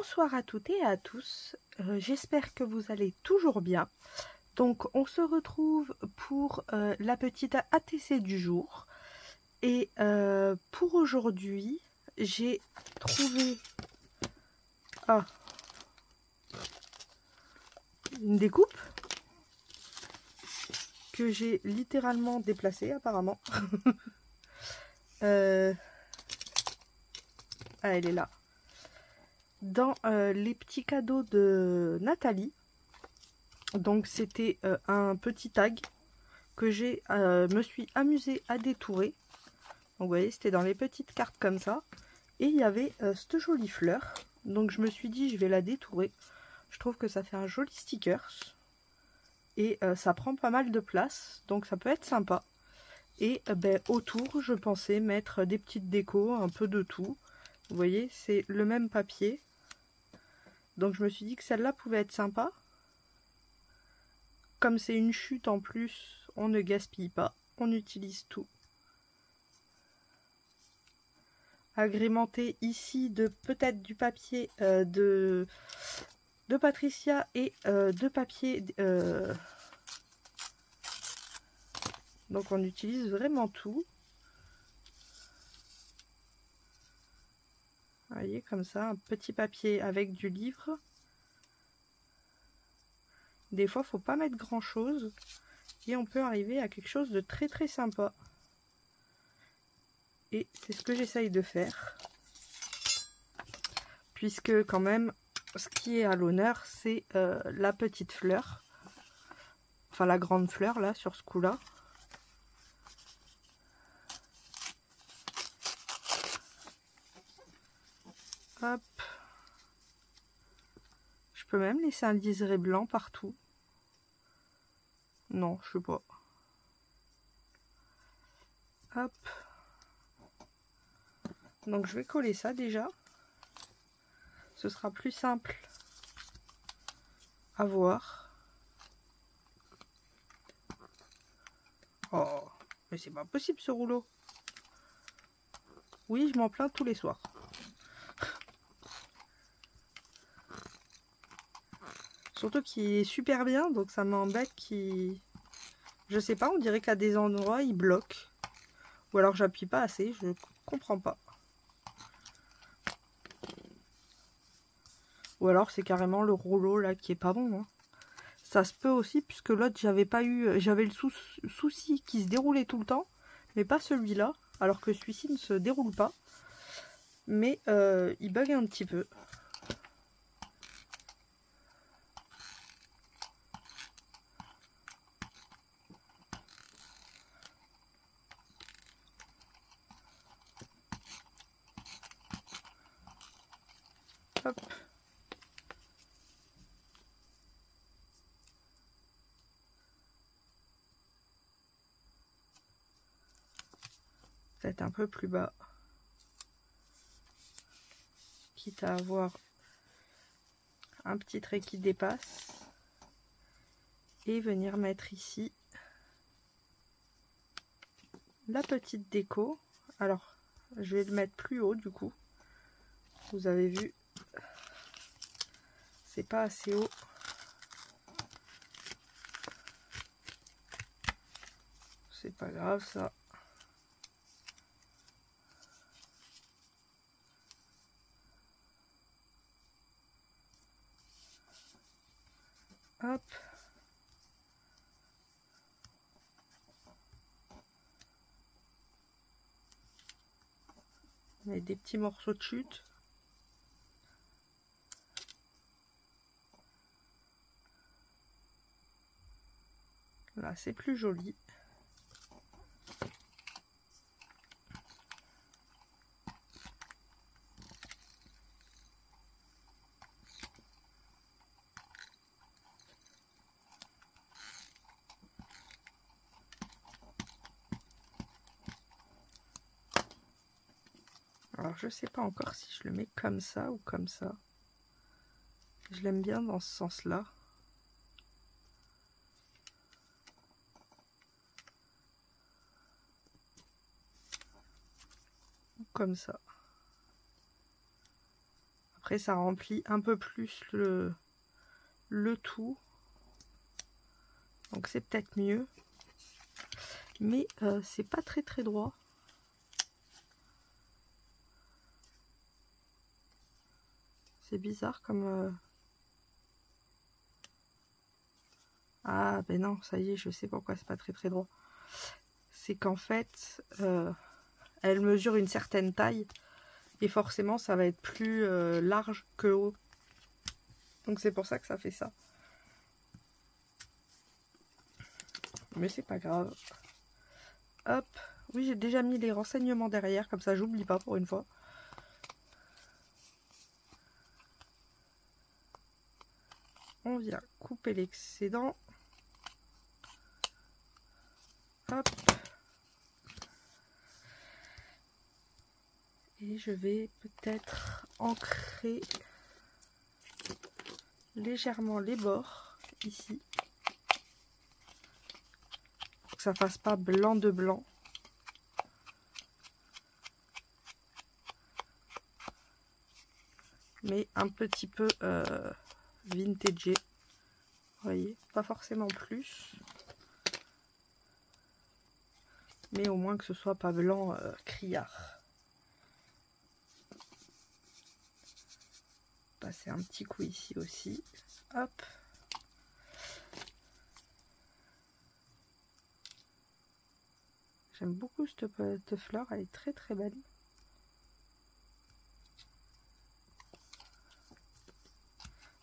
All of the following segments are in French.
Bonsoir à toutes et à tous, j'espère que vous allez toujours bien. Donc on se retrouve pour la petite ATC du jour. Et pour aujourd'hui, j'ai trouvé une découpe que j'ai littéralement déplacée apparemment. Elle est là. Dans les petits cadeaux de Nathalie. Donc c'était un petit tag que j'ai me suis amusée à détourer. Donc vous voyez, c'était dans les petites cartes comme ça. Et il y avait cette jolie fleur. Donc je me suis dit, je vais la détourer. Je trouve que ça fait un joli sticker. Et ça prend pas mal de place. Donc ça peut être sympa. Et autour, je pensais mettre des petites décos, un peu de tout. Vous voyez, c'est le même papier. Donc je me suis dit que celle-là pouvait être sympa. Comme c'est une chute en plus, on ne gaspille pas. On utilise tout. Agrémenté ici de peut-être du papier de Patricia et de papier. Donc on utilise vraiment tout. Vous voyez, comme ça, un petit papier avec du livre. Des fois, faut pas mettre grand chose et on peut arriver à quelque chose de très très sympa. Et c'est ce que j'essaye de faire. Puisque quand même, ce qui est à l'honneur, c'est la petite fleur. Enfin, la grande fleur, là, sur ce coup-là. Hop. Je peux même laisser un liseré blanc partout. Non, je sais pas. Hop. Donc je vais coller ça déjà. Ce sera plus simple à voir. Oh, mais c'est pas possible ce rouleau. Oui, je m'en plains tous les soirs. Surtout qu'il est super bien, donc ça m'embête qu'il... Je sais pas, on dirait qu'à des endroits, il bloque. Ou alors j'appuie pas assez, je comprends pas. Ou alors c'est carrément le rouleau là qui est pas bon. Hein. Ça se peut aussi, puisque l'autre, j'avais le souci qui se déroulait tout le temps, mais pas celui-là. Alors que celui-ci ne se déroule pas. Mais il bug un petit peu. Hop. Peut-être un peu plus bas. Quitte à avoir un petit trait qui dépasse. Et venir mettre ici la petite déco. Alors, je vais le mettre plus haut du coup. Vous avez vu, c'est pas assez haut. C'est pas grave ça. Hop. On met des petits morceaux de chute. Là, c'est plus joli. Alors, je sais pas encore si je le mets comme ça ou comme ça. Je l'aime bien dans ce sens-là. Ou comme ça. Après ça remplit un peu plus le tout. Donc c'est peut-être mieux. Mais c'est pas très très droit. C'est bizarre comme... Ah ben non, ça y est, je sais pourquoi c'est pas très très droit. C'est qu'en fait, elle mesure une certaine taille. Et forcément, ça va être plus large que haut. Donc c'est pour ça que ça fait ça. Mais c'est pas grave. Hop. Oui, j'ai déjà mis les renseignements derrière. Comme ça, j'oublie pas pour une fois. On vient couper l'excédent. Hop. Et je vais peut-être ancrer légèrement les bords ici. Pour que ça fasse pas blanc de blanc. Mais un petit peu vintagé. Vous voyez, pas forcément plus. Mais au moins que ce soit pas blanc criard. Passer un petit coup ici aussi. Hop. J'aime beaucoup cette fleur, elle est très très belle.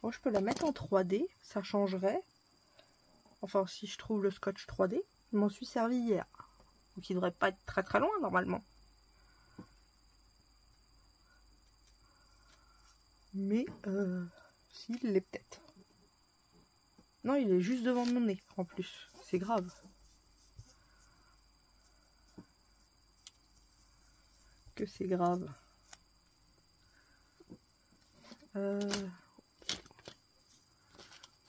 Bon, je peux la mettre en 3D, ça changerait. Enfin, si je trouve le scotch 3D, je m'en suis servi hier. Donc il devrait pas être très très loin normalement. Mais, s'il l'est peut-être. Non, il est juste devant mon nez en plus. C'est grave. Que c'est grave.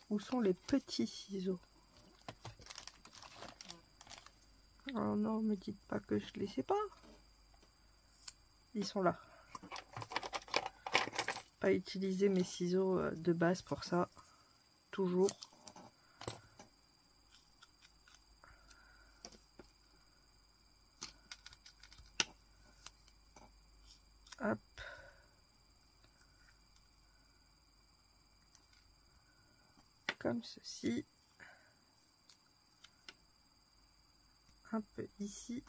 Où sont les petits ciseaux? Oh non, me dites pas que je les sais pas. Ils sont là. Pas utiliser mes ciseaux de base pour ça. Toujours. Hop. Comme ceci. Un peu ici.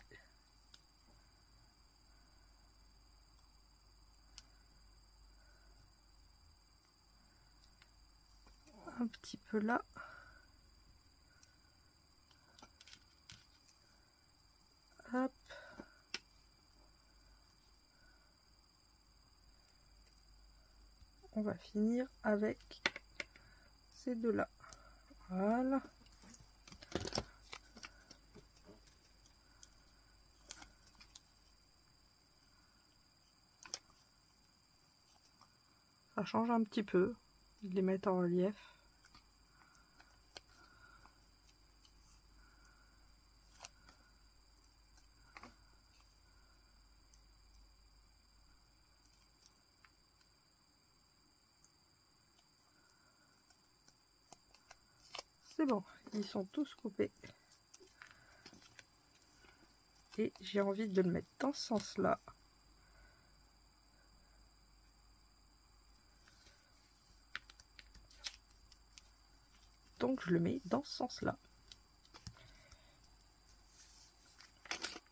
Un petit peu là. Hop. On va finir avec ces deux là. Voilà. Ça change un petit peu de les mettre en relief. C'est bon, ils sont tous coupés. Et j'ai envie de le mettre dans ce sens-là. Donc je le mets dans ce sens-là.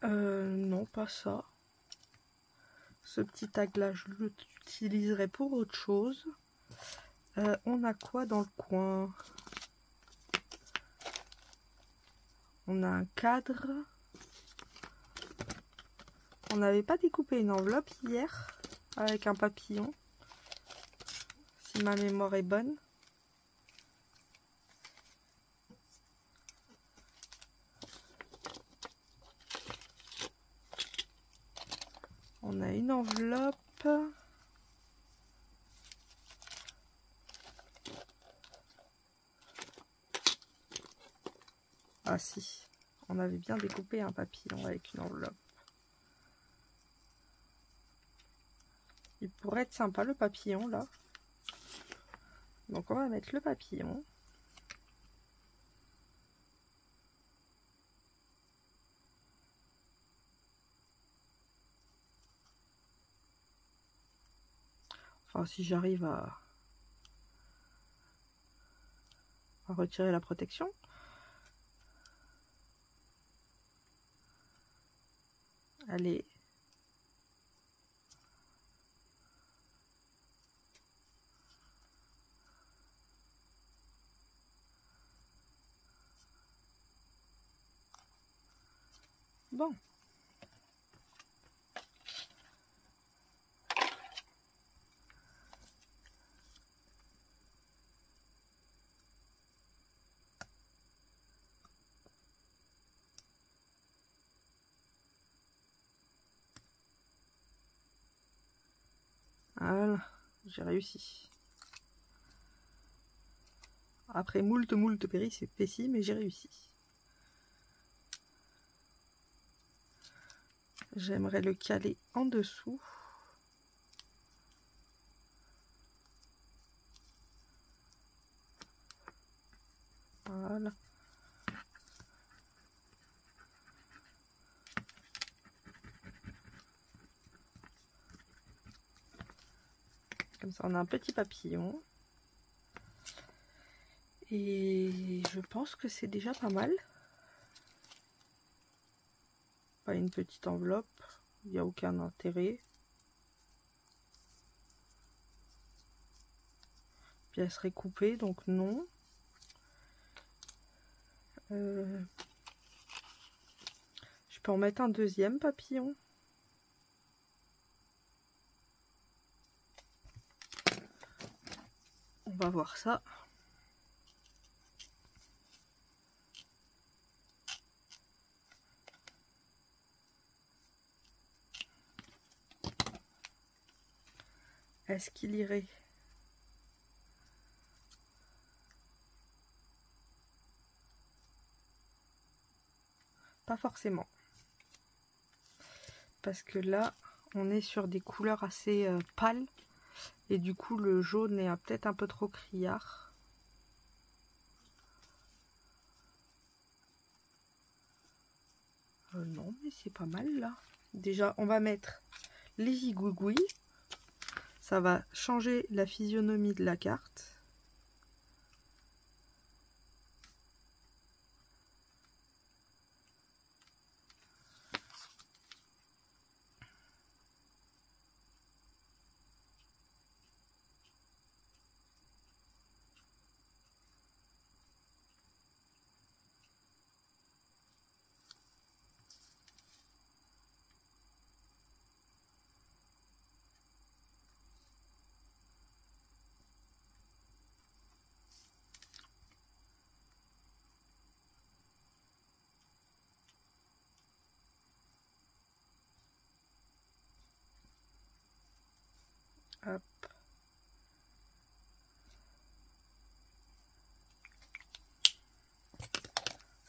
Non, pas ça. Ce petit tag-là, je l'utiliserai pour autre chose. On a quoi dans le coin? On a un cadre. On n'avait pas découpé une enveloppe hier avec un papillon, si ma mémoire est bonne. On a une enveloppe. Ah si, on avait bien découpé un papillon avec une enveloppe. Il pourrait être sympa le papillon là. Donc on va mettre le papillon. Enfin si j'arrive à retirer la protection. Allez. Bon. Voilà, j'ai réussi. Après moult péripéties, mais j'ai réussi. J'aimerais le caler en dessous. Voilà. Comme ça, on a un petit papillon. Et je pense que c'est déjà pas mal. Pas une petite enveloppe. Il n'y a aucun intérêt. Pièce recoupée, donc non. Je peux en mettre un deuxième papillon. On va voir ça. Est-ce qu'il irait? Pas forcément. Parce que là, on est sur des couleurs assez pâles. Et du coup, le jaune est peut-être un peu trop criard. Non, mais c'est pas mal là. Déjà, on va mettre les zigouigouis. Ça va changer la physionomie de la carte. Hop.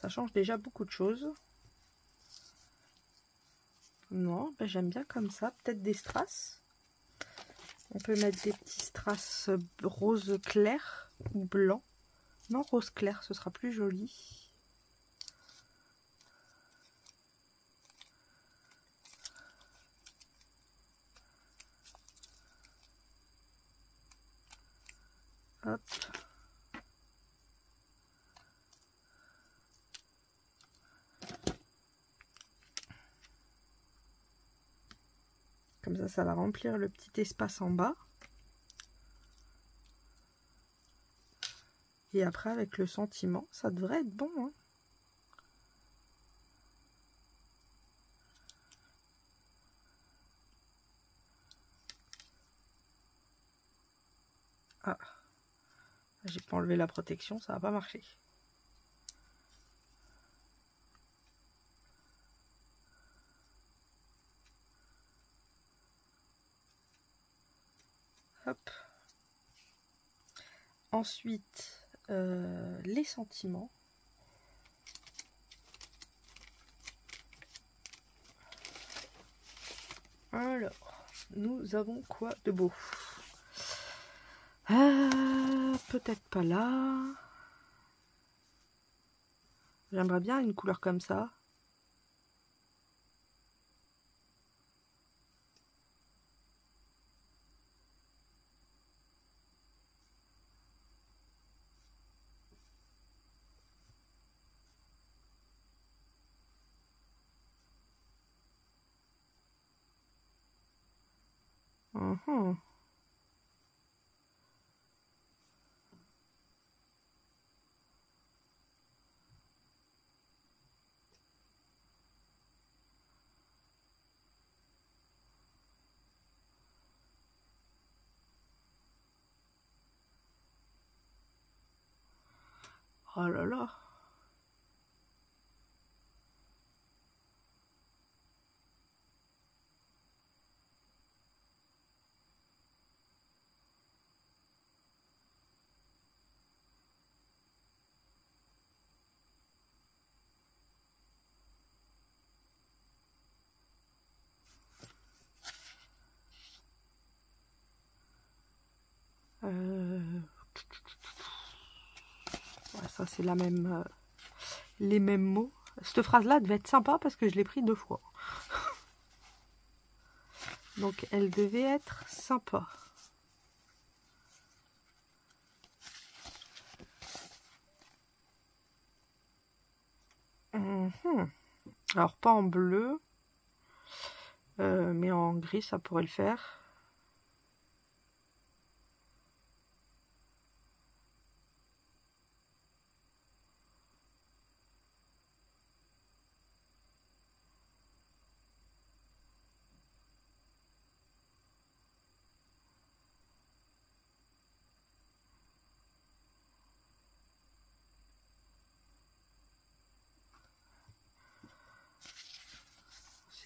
Ça change déjà beaucoup de choses. Non, ben j'aime bien comme ça. Peut-être des strass. On peut mettre des petits strass rose clair ou blanc. Non, rose clair, ce sera plus joli. Hop. Comme ça va remplir le petit espace en bas. Et après, avec le sentiment, ça devrait être bon. Hein. Ah, j'ai pas enlevé la protection, ça va pas marcher. Hop. Ensuite, les sentiments. Alors, nous avons quoi de beau? Peut-être pas là. J'aimerais bien une couleur comme ça. Uhum. Oh là là. Ouais, ça c'est la même, les mêmes mots. Cette phrase-là devait être sympa parce que je l'ai pris 2 fois. Donc elle devait être sympa. Uhum. Alors pas en bleu, mais en gris ça pourrait le faire.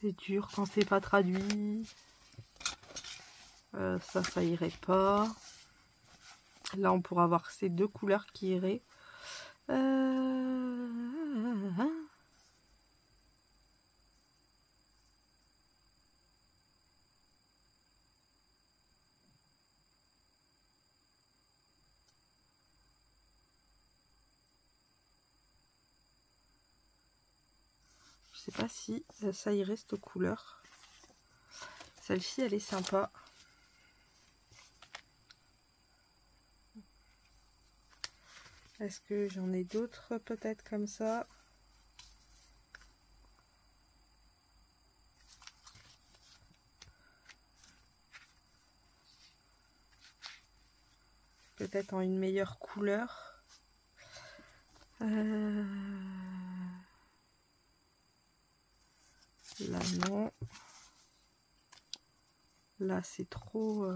C'est dur quand c'est pas traduit. Ça irait pas. Là, on pourra avoir ces 2 couleurs qui iraient. Je sais pas si ça irait cette couleur. Celle-ci, elle est sympa. Est-ce que j'en ai d'autres peut-être comme ça? Peut-être en une meilleure couleur. Là non. Là c'est trop...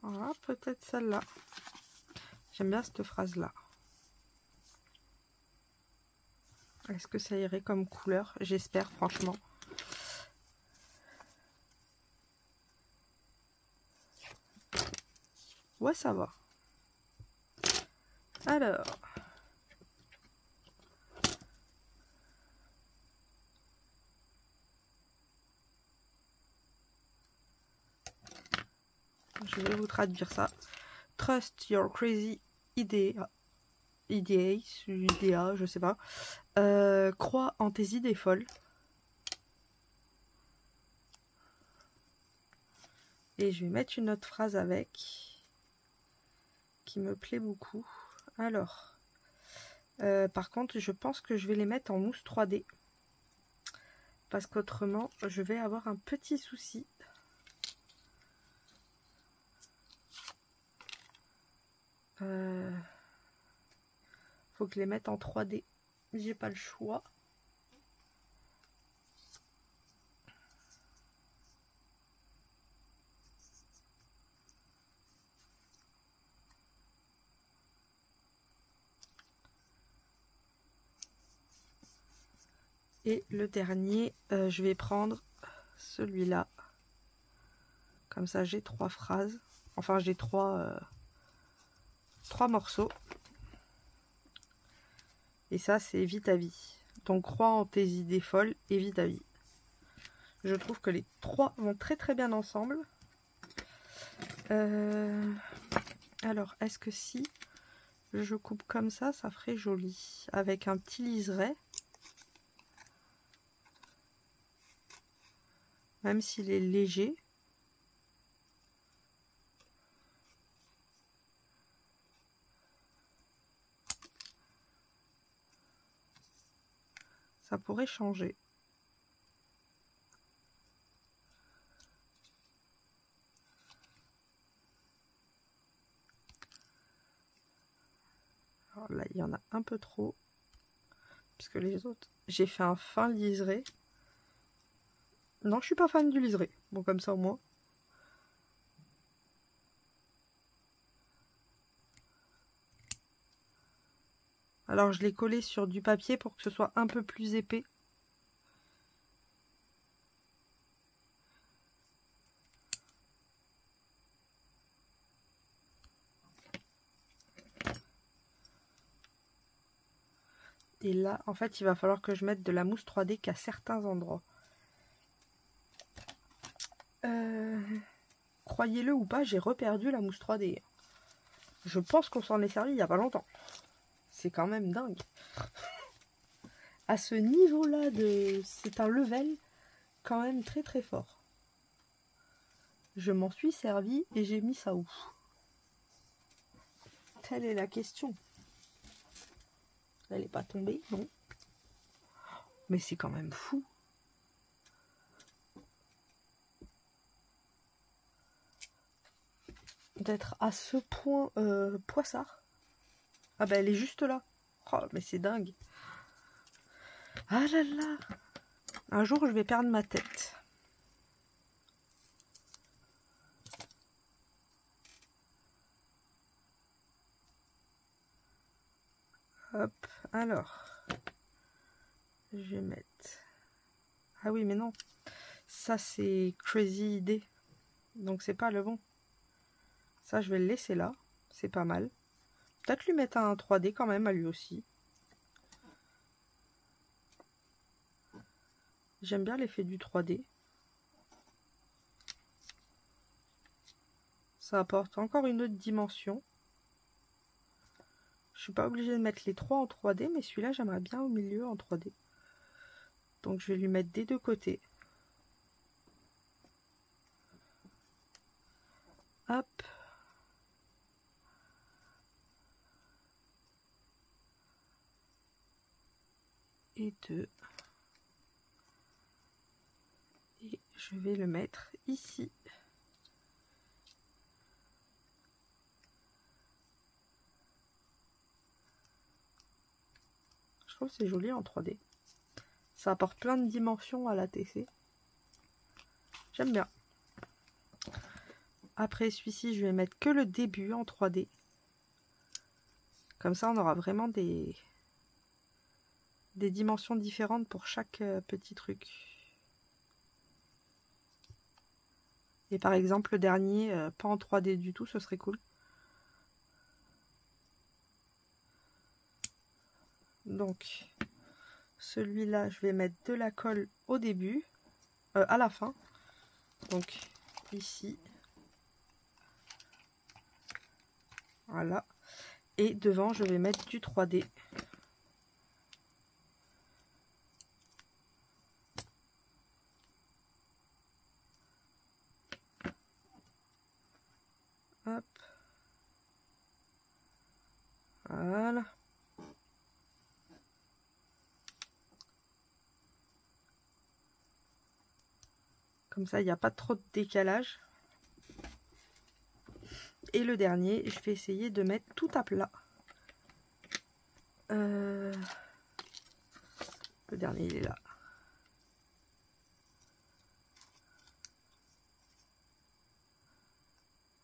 Voilà, peut-être celle-là. J'aime bien cette phrase-là. Est-ce que ça irait comme couleur? J'espère, franchement. Ouais, ça va. Alors... je vais vous traduire ça. Trust your crazy idea, je sais pas. Crois en tes idées folles. Et je vais mettre une autre phrase avec qui me plaît beaucoup. Alors, par contre, je pense que je vais les mettre en mousse 3D. Parce qu'autrement, je vais avoir un petit souci. Faut que je les mette en 3D. J'ai pas le choix. Et le dernier, je vais prendre celui-là. Comme ça, j'ai 3 phrases. Enfin, j'ai 3 morceaux. Et ça, c'est vite à vie. Donc, crois en tes idées folles et vite à vie. Je trouve que les 3 vont très très bien ensemble. Alors, est-ce que si je coupe comme ça ferait joli. Avec un petit liseré. Même s'il est léger. Ça pourrait changer. Alors là, il y en a un peu trop. Parce que les autres, j'ai fait un fin liseré. Non, je suis pas fan du liseré. Bon, comme ça au moins. Alors, je l'ai collé sur du papier pour que ce soit un peu plus épais. Et là, en fait, il va falloir que je mette de la mousse 3D qu'à certains endroits. Croyez-le ou pas, j'ai reperdu la mousse 3D. Je pense qu'on s'en est servi il n'y a pas longtemps. C'est quand même dingue. À ce niveau-là, c'est un level quand même très très fort. Je m'en suis servi et j'ai mis ça où? Telle est la question. Elle n'est pas tombée, non. Mais c'est quand même fou. D'être à ce point poissard. Ah bah elle est juste là. Oh mais c'est dingue. Ah là là. Un jour je vais perdre ma tête. Hop, alors. Je vais mettre... Ah oui mais non. Ça c'est crazy idée. Donc c'est pas le bon. Ça je vais le laisser là. C'est pas mal. Peut-être lui mettre un 3D quand même à lui aussi. J'aime bien l'effet du 3D. Ça apporte encore une autre dimension. Je suis pas obligée de mettre les 3 en 3D, mais celui-là j'aimerais bien au milieu en 3D. Donc je vais lui mettre des deux côtés. Hop. Et 2. Et je vais le mettre ici. Je trouve que c'est joli en 3D. Ça apporte plein de dimensions à la TC. J'aime bien. Après celui-ci, je vais mettre que le début en 3D. Comme ça, on aura vraiment des dimensions différentes pour chaque petit truc. Et par exemple, le dernier, pas en 3D du tout, ce serait cool. Donc, celui-là, je vais mettre de la colle au début, à la fin. Donc, ici. Voilà. Et devant, je vais mettre du 3D. Hop. Voilà. Comme ça, il n'y a pas trop de décalage. Et le dernier, je vais essayer de mettre tout à plat. Le dernier, il est là.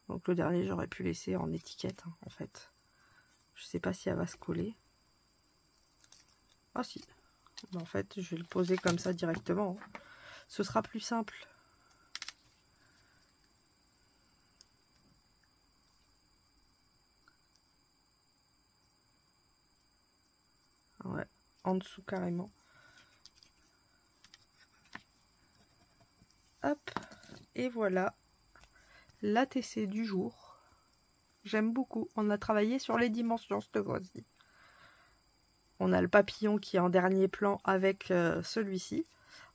Donc le dernier, j'aurais pu laisser en étiquette, hein, en fait. Je sais pas si elle va se coller. Ah si. En fait, je vais le poser comme ça directement. Ce sera plus simple. en dessous carrément. Hop, et voilà l'ATC du jour. J'aime beaucoup. On a travaillé sur les dimensions cette fois-ci. On a le papillon qui est en dernier plan avec celui-ci.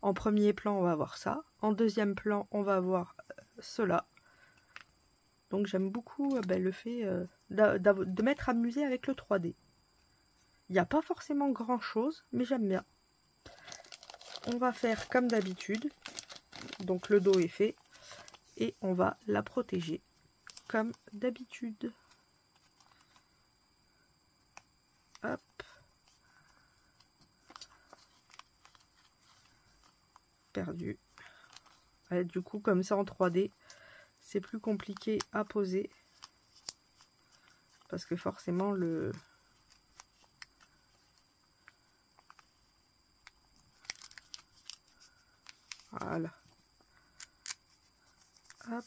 En premier plan, on va avoir ça. En deuxième plan, on va avoir cela. Donc j'aime beaucoup le fait de m'être amusée avec le 3D. Il n'y a pas forcément grand chose, mais j'aime bien. On va faire comme d'habitude. Donc le dos est fait. Et on va la protéger comme d'habitude. Hop. Perdu. Ouais, du coup, comme ça en 3D, c'est plus compliqué à poser. Parce que forcément, le... Voilà. Hop.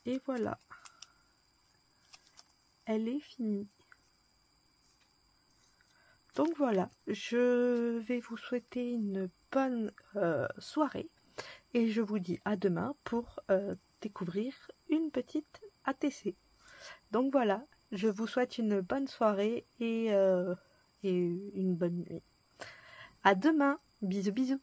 Et voilà. Elle est finie. Donc voilà, je vais vous souhaiter une bonne soirée. Et je vous dis à demain pour découvrir une petite ATC. Donc voilà, je vous souhaite une bonne soirée et une bonne nuit. À demain, bisous bisous.